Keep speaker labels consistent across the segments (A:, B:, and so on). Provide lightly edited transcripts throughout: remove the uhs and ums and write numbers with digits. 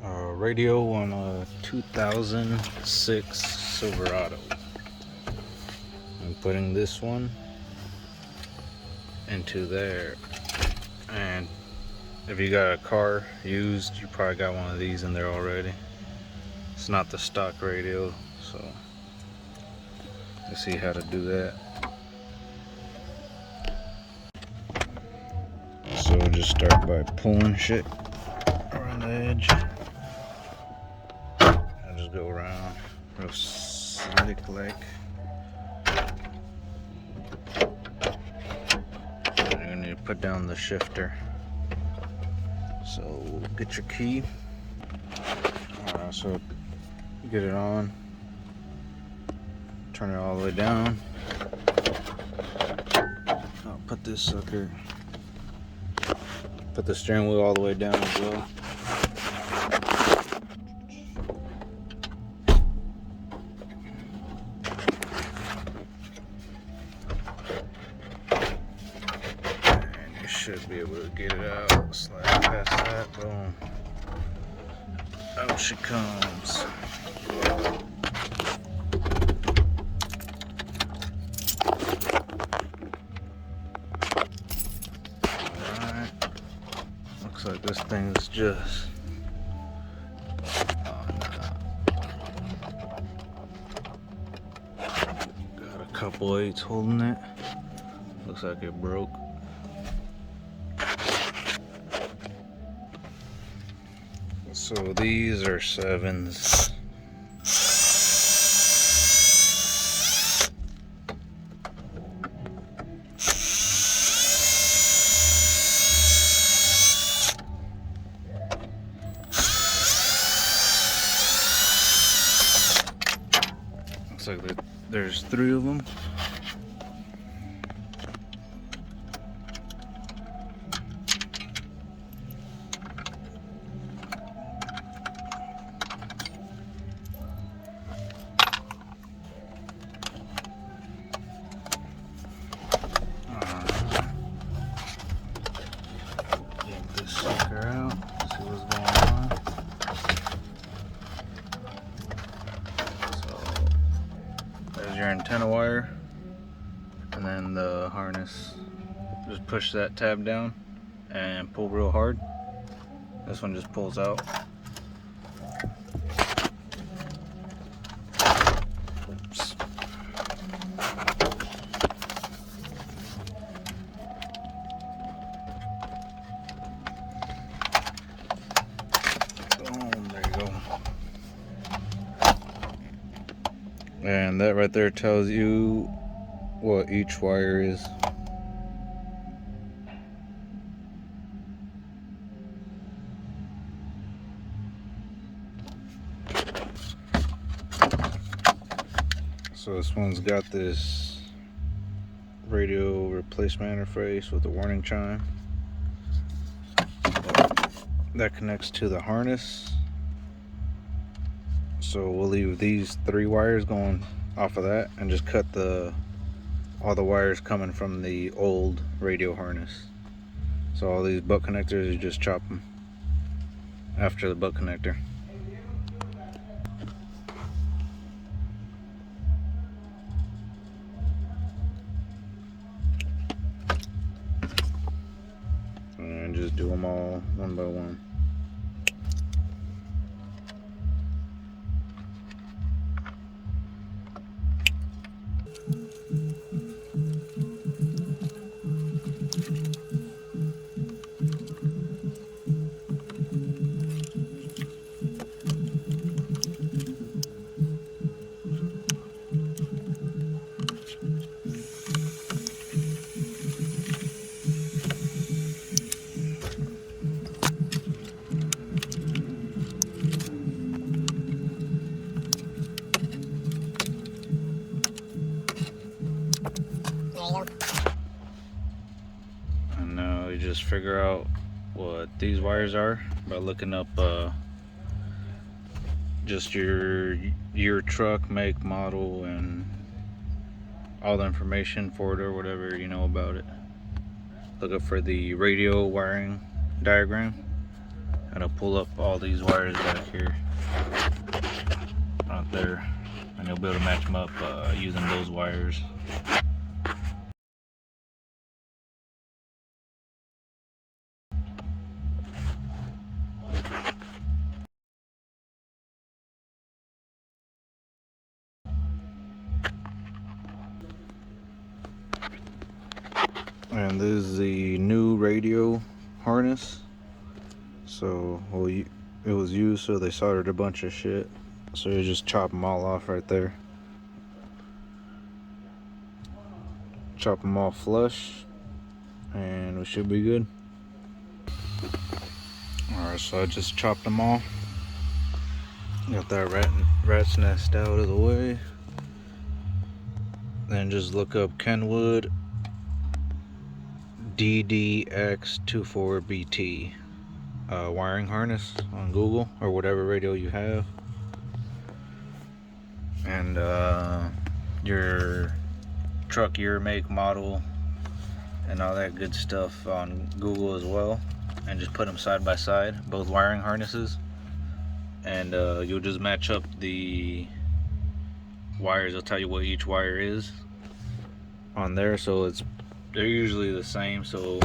A: Radio on a 2006 Silverado. I'm putting this one into there, and if you got a car used, you probably got one of these in there already. It's not the stock radio, so let's see how to do that. So we'll just start by pulling shit around the edge. I'll just go around real slick like. You're gonna need to put down the shifter. So get your key. So get it on. Turn it all the way down. I'll put this sucker. Put the steering wheel all the way down as well. And you should be able to get it out. Slide past that. Boom. Out she comes. Looks like this thing is just got a couple 8s holding it. Looks like it broke. So these are 7s. Looks like there's 3 of them. Get this sucker out. See what's going on. There's your antenna wire, and then the harness. Just push that tab down and pull real hard. This one just pulls out. Oops. Boom, there you go. And that right there tells you what each wire is. So this one's got this radio replacement interface with a warning chime. That connects to the harness. So we'll leave these 3 wires going off of that and just cut all the wires coming from the old radio harness. So all these butt connectors, you just chop them after the butt connector. And just do them all one by one. And now you just figure out what these wires are by looking up just your truck, make, model, and all the information for it or whatever you know about it. Look up for the radio wiring diagram, Gotta pull up all these wires back here, out there, and you'll be able to match them up using those wires. And this is the new radio harness. So, well, it was used, so they soldered a bunch of shit. So you just chop them all off right there. Chop them all flush, and we should be good. Alright, so I just chopped them all. Got that rat's nest out of the way. Then just look up Kenwood DDX24BT wiring harness on Google or whatever radio you have. And your truck year, make, model, and all that good stuff on Google as well. And just put them side by side, both wiring harnesses. And you'll just match up the wires. It'll tell you what each wire is on there, so they're usually the same. So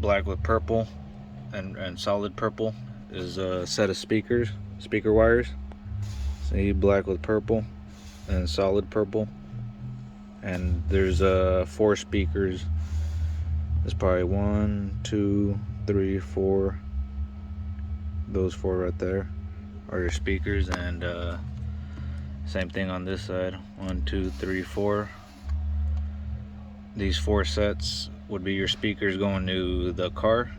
A: black with purple and solid purple is a set of speaker wires. See, black with purple and solid purple. And there's 4 speakers. There's probably 1, 2, 3, 4. Those 4 right there are your speakers, and same thing on this side. 1, 2, 3, 4. These 4 sets would be your speakers going to the car.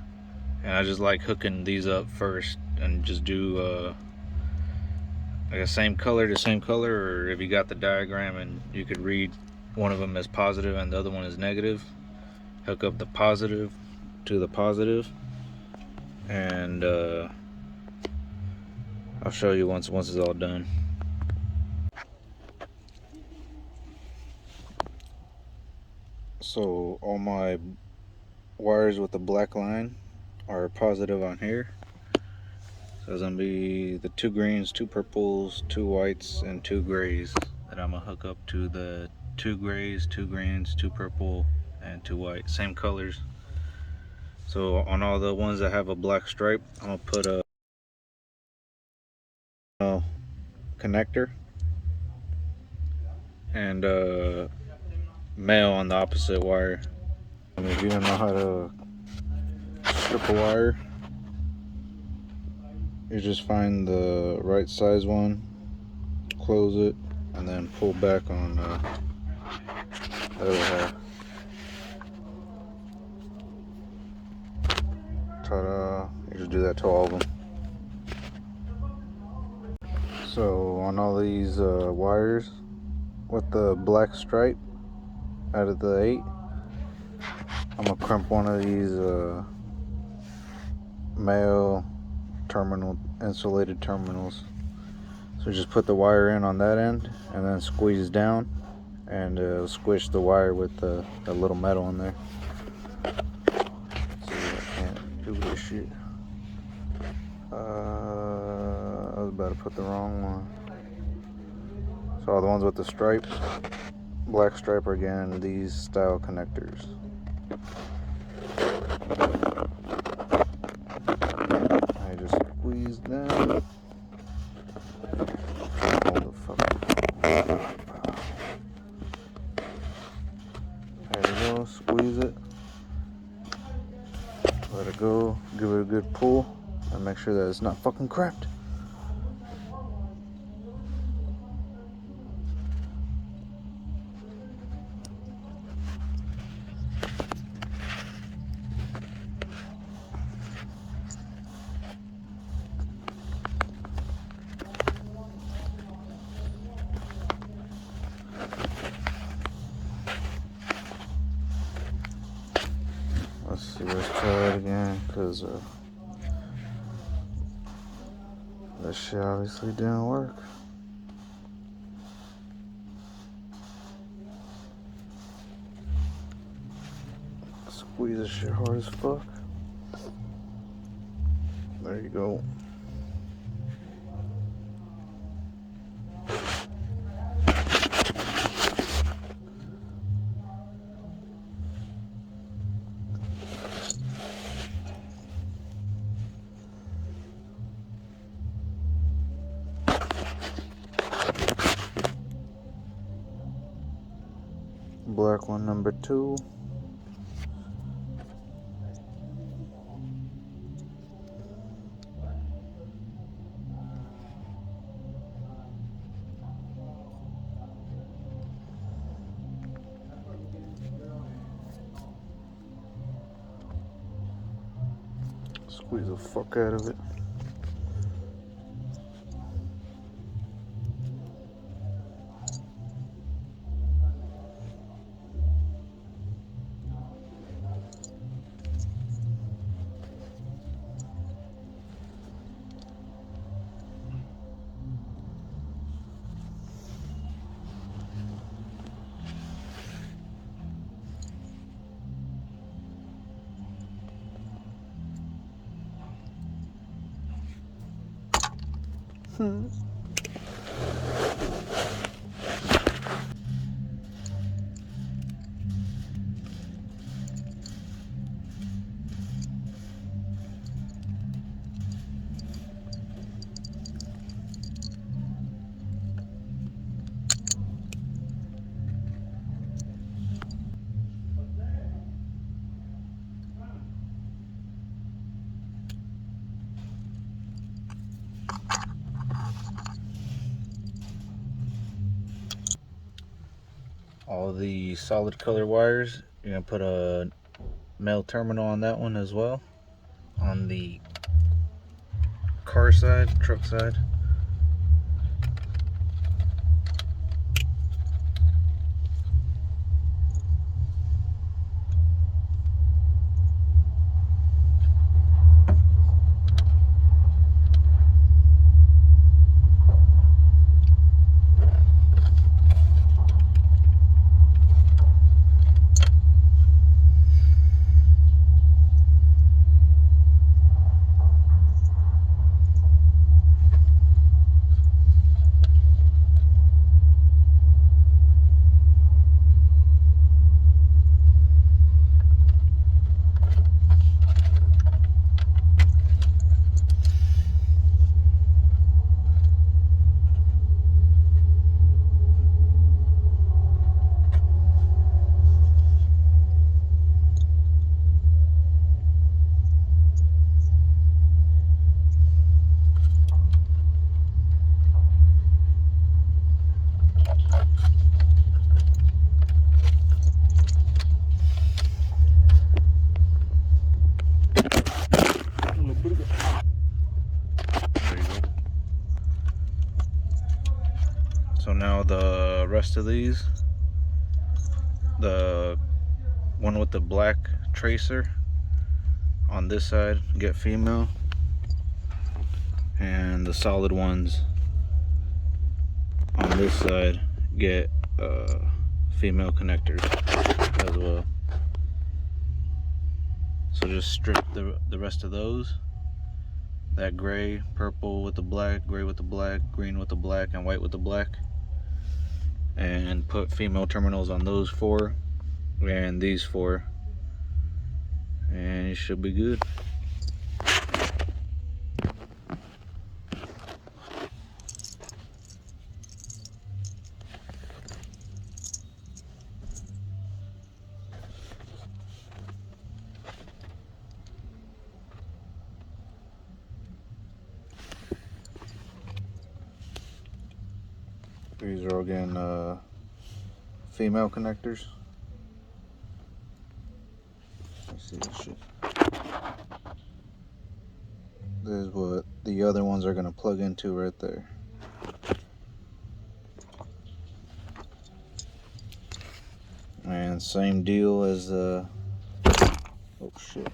A: And I just like hooking these up first and just do like a same color to same color, or if you got the diagram and you could read one of them as positive and the other one is negative, hook up the positive to the positive, and I'll show you once it's all done. So all my wires with the black line are positive on here. So it's gonna be the 2 greens, 2 purples, 2 whites, and 2 grays that I'm gonna hook up to the 2 grays, 2 greens, 2 purple, and 2 white. Same colors. So on all the ones that have a black stripe, I'm gonna put a connector and male on the opposite wire. And if you don't know how to strip a wire, you just find the right size one, close it, and then pull back on the other half. Ta-da! You just do that to all of them. So on all these wires with the black stripe, out of the 8, I'm gonna crimp one of these male terminal insulated terminals. So just put the wire in on that end and then squeeze down, and squish the wire with the little metal in there. Let's see if I can't do this shit. I was about to put the wrong one. So all the ones with the stripes, black stripe, are again these style connectors. I just squeeze down. Hold the fuck. There you go. Squeeze it. Let it go. Give it a good pull, and make sure that it's not fucking cracked. Let's see, let's try it again, because that shit obviously didn't work. Squeeze this shit hard as fuck. There you go. Black one, number 2. Squeeze the fuck out of it. All the solid color wires, you're gonna put a male terminal on that one as well, on the car side, truck side. So now the rest of these, the one with the black tracer on this side get female, and the solid ones on this side get female connectors as well. So just strip the rest of those, that gray, purple with the black, gray with the black, green with the black, and white with the black, and put female terminals on those 4 and these 4, and it should be good. These are again female connectors. Let's see this shit. This is what the other ones are gonna plug into right there. And same deal as oh shit.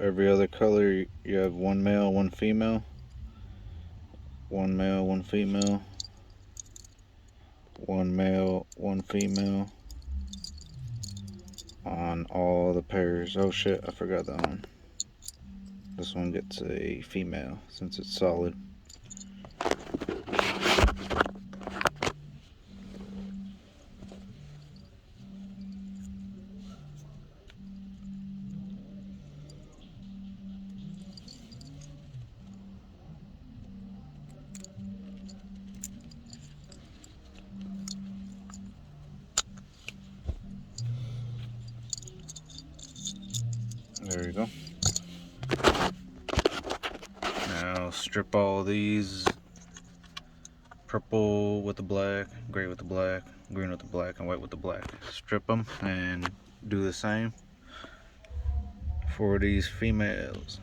A: every other color you have one male, one female. One male, one female. One male, one female. On all the pairs. Oh shit, I forgot that one. This one gets a female since it's solid. There you go. Now strip all these, purple with the black, gray with the black, green with the black, and white with the black. Strip them and do the same for these females.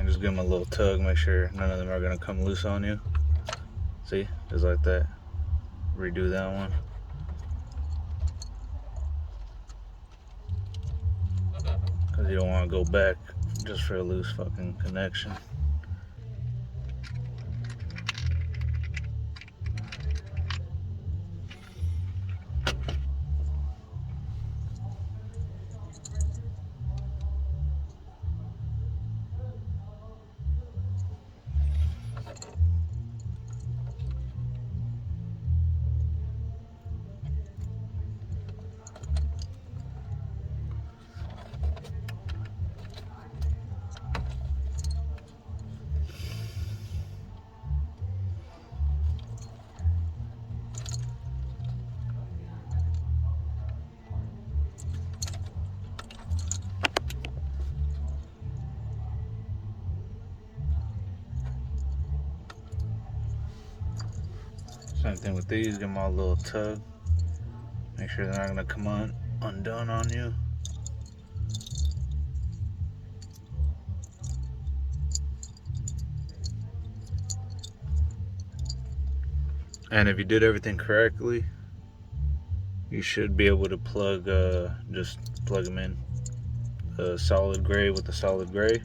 A: Just give them a little tug, make sure none of them are going to come loose on you. See, just like that. Redo that one. Because you don't want to go back just for a loose fucking connection. Same thing with these, give them all a little tug. Make sure they're not gonna come undone on you. And if you did everything correctly, you should be able to plug, just plug them in. A solid gray with a solid gray.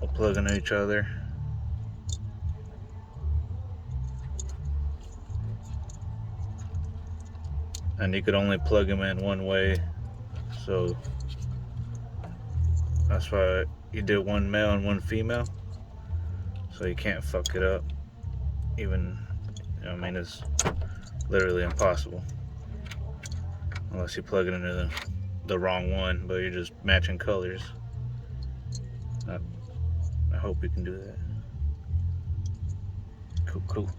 A: We'll plug into each other. And you could only plug them in one way, so that's why you did one male and one female, so you can't fuck it up. Even, you know, I mean, it's literally impossible unless you plug it into the wrong one, but you're just matching colors. I hope you can do that. Cool.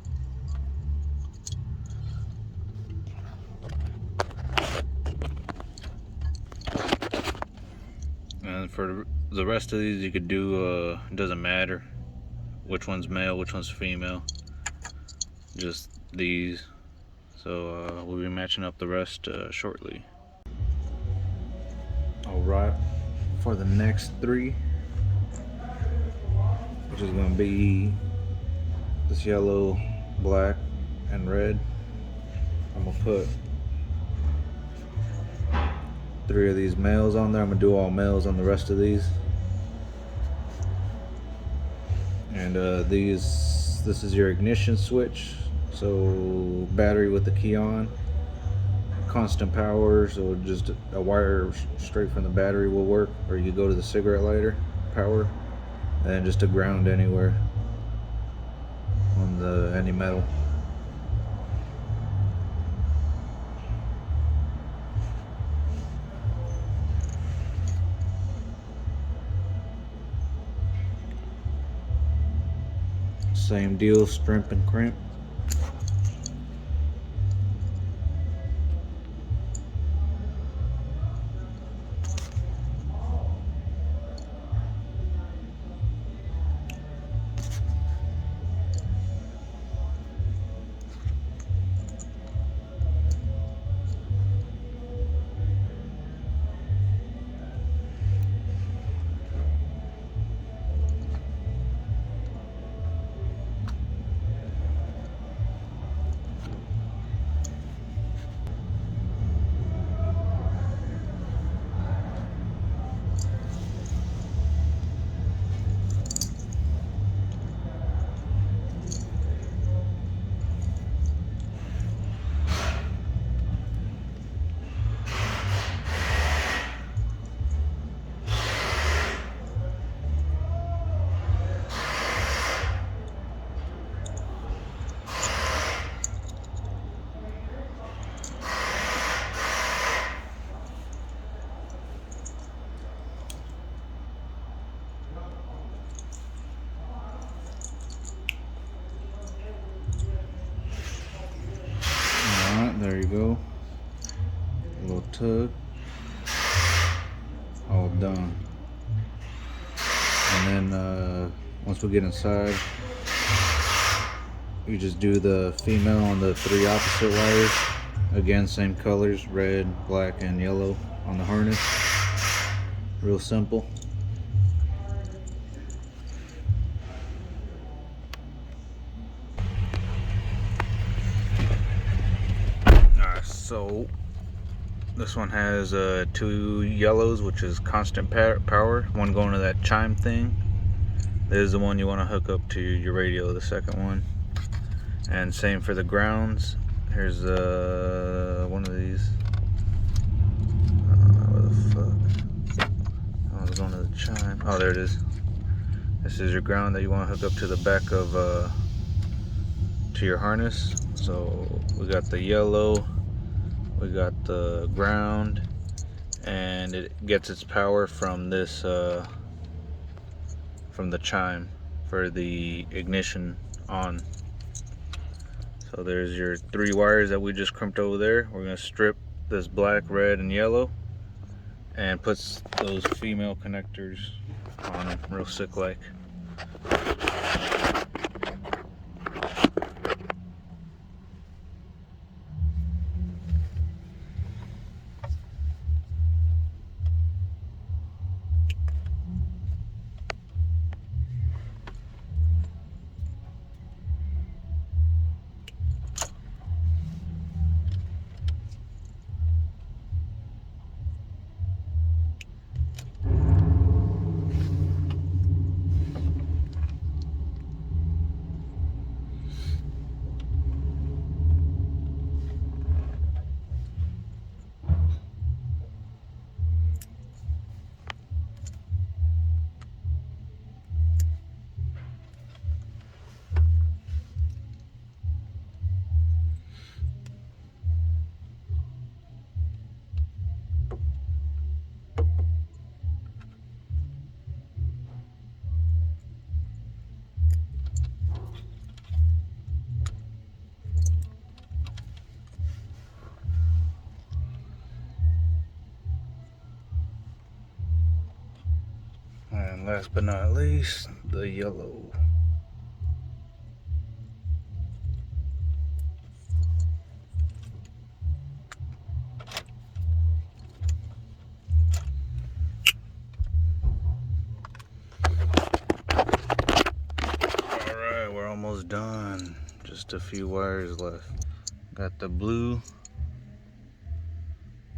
A: And for the rest of these, you could do, it doesn't matter which one's male, which one's female, just these. So we'll be matching up the rest shortly. Alright, for the next three, which is going to be this yellow, black, and red, I'm going to put 3 of these males on there. I'm going to do all males on the rest of these. And this is your ignition switch. So battery with the key on, constant power, so just a wire straight from the battery will work, or you go to the cigarette lighter power, and just a ground anywhere on any metal. Same deal, strip and crimp. Alright, there you go. A little tug. All done. And then once we get inside, you just do the female on the 3 opposite wires. Again, same colors, red, black, and yellow on the harness. Real simple. Alright, so this one has 2 yellows, which is constant power. One going to that chime thing. This is the one you want to hook up to your radio, the second one. And same for the grounds. Here's one of these. Where the fuck? Oh, it was going to the chime. Oh, there it is. This is your ground that you want to hook up to the back of to your harness. So we got the yellow, we got the ground, and it gets its power from this from the chime for the ignition on. So there's your 3 wires that we just crimped over there. We're gonna strip this black, red, and yellow, and puts those female connectors on them, real sick like. And last but not least, the yellow. Just a few wires left. Got the blue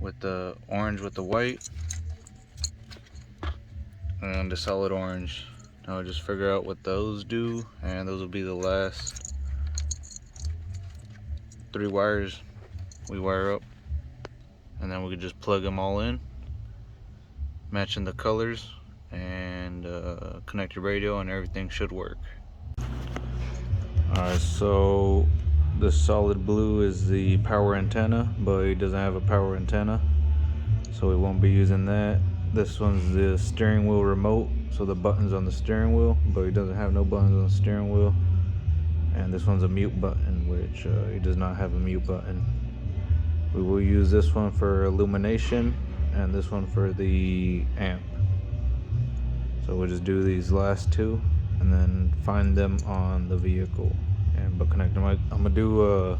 A: with the orange with the white, and the solid orange. Now just figure out what those do, and those will be the last 3 wires we wire up, and then we can just plug them all in, matching the colors, and connect your radio, and everything should work. Alright, so the solid blue is the power antenna, but it doesn't have a power antenna, so we won't be using that. This one's the steering wheel remote, so the buttons on the steering wheel, but it doesn't have no buttons on the steering wheel. And this one's a mute button, which it does not have a mute button. We will use this one for illumination and this one for the amp. So we'll just do these last 2 and then find them on the vehicle and but connect them. I'm gonna do a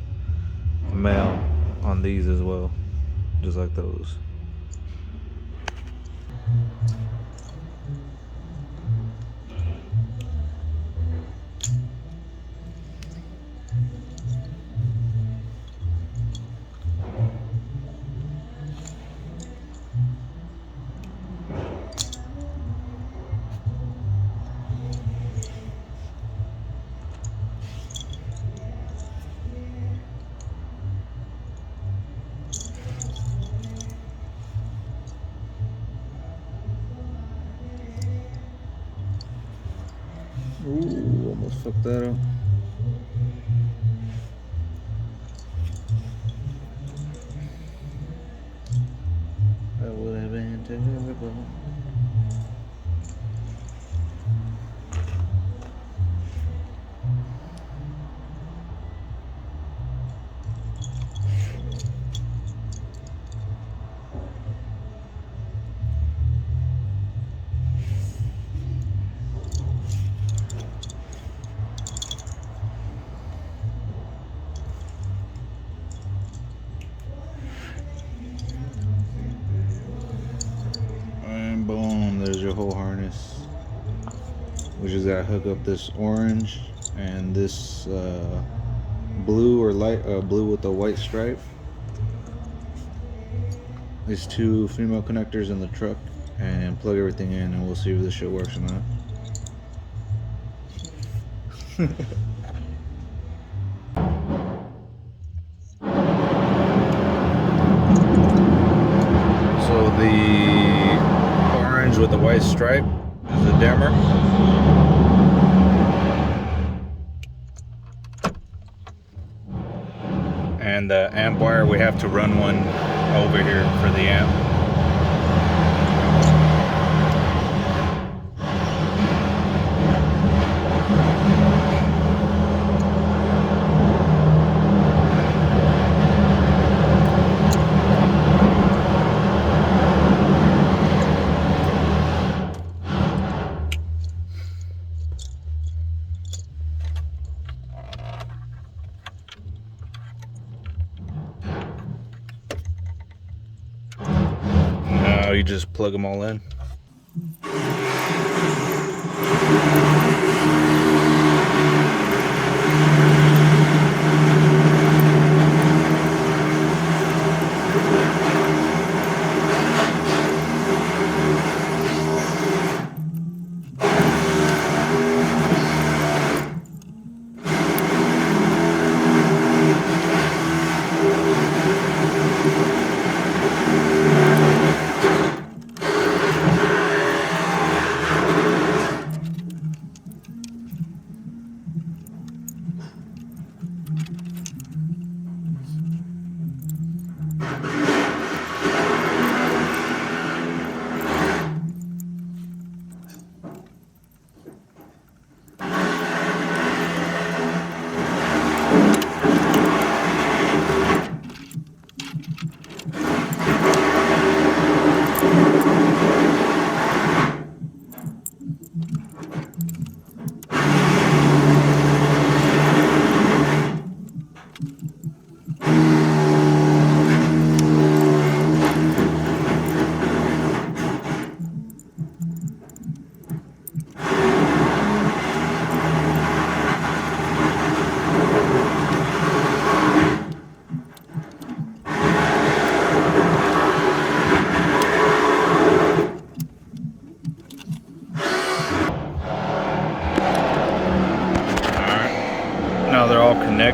A: male on these as well, just like those. Ooh, almost fucked that up. That would have been terrible. And boom, there's your whole harness. We just gotta hook up this orange and this blue or light blue with the white stripe. These 2 female connectors in the truck, and plug everything in, and we'll see if this shit works or not. So the orange with the white stripe is the dimmer. And the amp wire, we have to run one over here for the amp. Now you just plug them all in.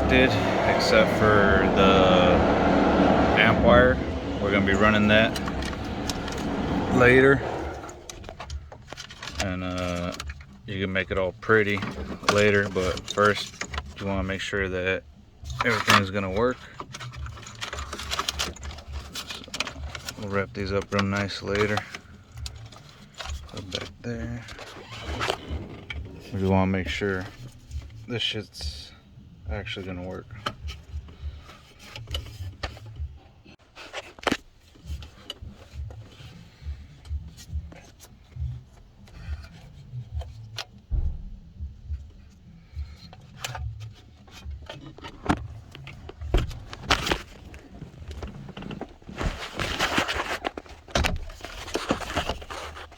A: connected except for the amp wire. We're gonna be running that later, and you can make it all pretty later, but first you want to make sure that everything's gonna work. So we'll wrap these up real nice later. Put back there. We want to make sure this shit's actually gonna work.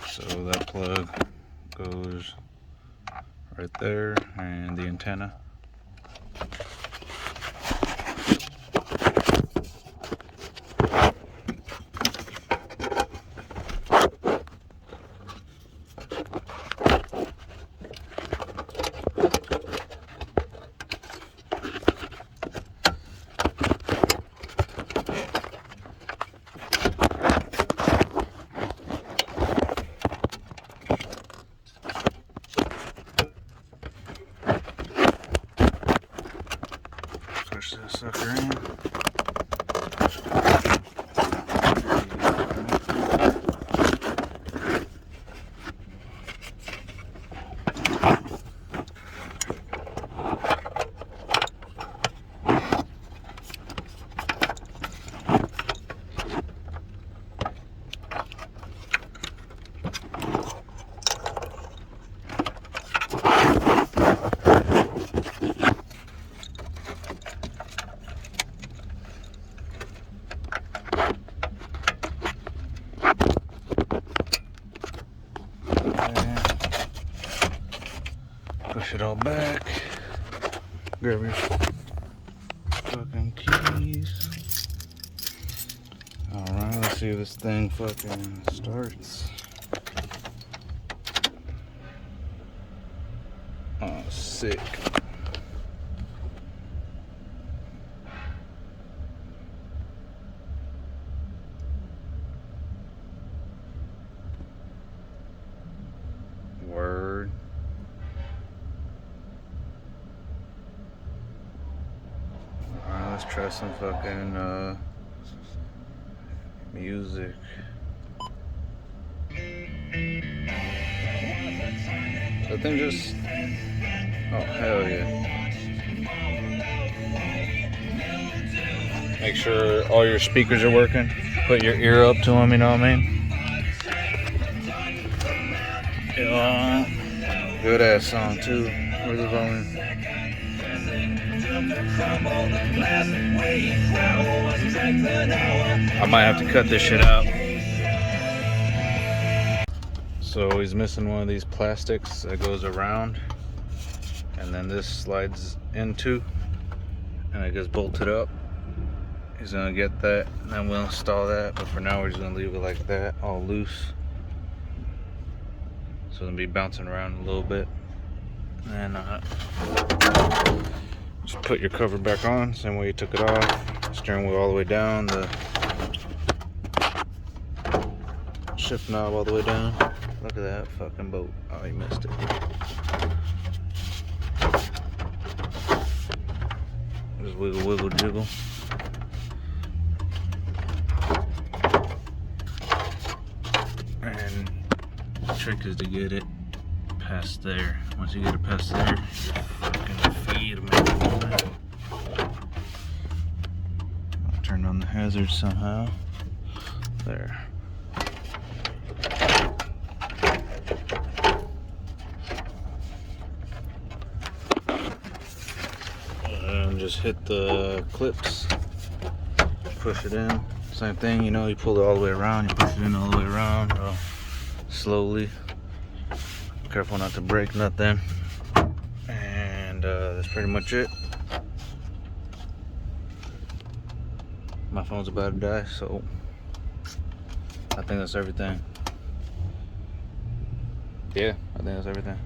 A: So that plug goes right there, and the antenna. Push this sucker in. Push it all back. Grab your fucking keys. Alright, let's see if this thing fucking starts. Oh, sick. Word. Alright, let's try some fucking music. That thing just... oh, hell yeah. Make sure all your speakers are working. Put your ear up to them, you know what I mean? Yeah. Good ass song too. Where's the volume? I might have to cut this shit out. So he's missing one of these plastics that goes around, and then this slides into, and it gets bolted up. He's gonna get that, and then we'll install that, but for now we're just gonna leave it like that, all loose. So it'll be bouncing around a little bit. And just put your cover back on, same way you took it off. Steering wheel all the way down, the shift knob all the way down. Look at that fucking boat. Oh, you missed it. Just wiggle, wiggle, jiggle. And the trick is to get it past there. Once you get it past there, you're fucking feed. I'll turn on the hazard somehow. There. And just hit the clips, push it in. Same thing, you know, you pull it all the way around, you push it in all the way around, slowly. Careful not to break nothing. And that's pretty much it. My phone's about to die, so I think that's everything. Yeah, I think that's everything.